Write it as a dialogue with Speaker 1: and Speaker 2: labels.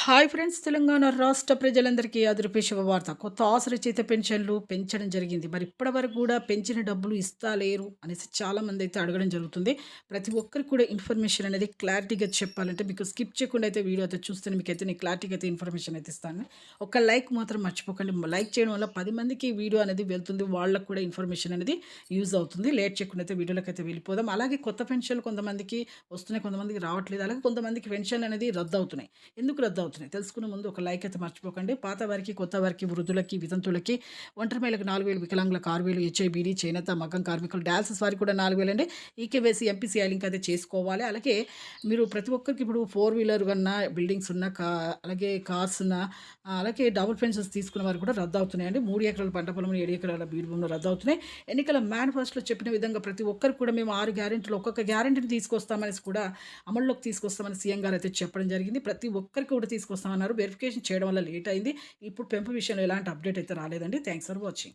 Speaker 1: Hi friends, Telangana రాష్ట్ర ప్రజలందరికీ అదురుపే శుభవార్త. కొత్త ఆసరిచేత పెన్షన్లు పెంచడం జరిగింది. మరి ఇప్పటివరకు కూడా పెంచిన డబ్బులు లేరు అనేసి చాలామంది అయితే అడగడం జరుగుతుంది. ప్రతి ఒక్కరికి కూడా ఇన్ఫర్మేషన్ అనేది క్లారిటీగా చెప్పాలంటే మీకు స్కిప్ చేయకుండా అయితే వీడియో అయితే చూస్తే మీకైతే నేను క్లారిటీగా అయితే ఇన్ఫర్మేషన్ అయితే ఇస్తాను. ఒక లైక్ మాత్రం మర్చిపోకండి. లైక్ చేయడం వల్ల 10 మందికి వీడియో అనేది వెళ్తుంది. వాళ్ళకు కూడా ఇన్ఫర్మేషన్ అనేది యూజ్ అవుతుంది. లేట్ చేయకుండా అయితే వీడియోలోకి అయితే వెళ్ళిపోదాం. అలాగే కొత్త పెన్షన్లు కొంతమందికి వస్తున్నాయి, కొంతమందికి రావట్లేదు. అలాగే కొంతమందికి పెన్షన్లు అనేది రద్దు అవుతున్నాయి. ఎందుకు రద్దు అవుతున్నాయి తెలుసుకునే ముందు ఒక లైక్ అయితే మర్చిపోకండి. పాత వారికి, కొత్త వారికి, వృద్ధులకి, వితంతులకి, ఒంటరి మహిళలకు 4,000, వికలాంగులకు 6,000, హెచ్ఐబీడీ, చేనేత, మగ్గం కార్మికులు, డయాలసిస్ వారికి కూడా 4,000 అండి. ఈకేవైసీ, ఎంపీసీఐ లింక్ అయితే చేసుకోవాలి. అలాగే మీరు ప్రతి ఒక్కరికి ఇప్పుడు 4 వీలర్ కన్నా బిల్డింగ్స్ ఉన్న అలాగే కార్స్ ఉన్న అలాగే డబుల్ పెన్షన్స్ తీసుకున్న వారు కూడా రద్దు అవుతున్నాయండి. 3 ఎకరాల పంట పొలం, 7 ఎకరాల బీడు భూములు రద్దు అవుతున్నాయి. ఎన్నికల మేనిఫెస్టోలో చెప్పిన విధంగా ప్రతి ఒక్కరికి కూడా మేము 6 గ్యారెంటీలు ఒక్కొక్క గ్యారెంటీని తీసుకొస్తామనేసి కూడా అమల్లోకి తీసుకొస్తామని సీఎం గారు అయితే చెప్పడం జరిగింది. ప్రతి ఒక్కరికి కూడా తీసుకొస్తామన్నారు. వెరిఫికేషన్ చేయడం వల్ల లేట్ అయింది. ఇప్పుడు పెంపు విషయంలో ఎలాంటి అప్డేట్ అయితే రాలేదండి. Thanks for watching.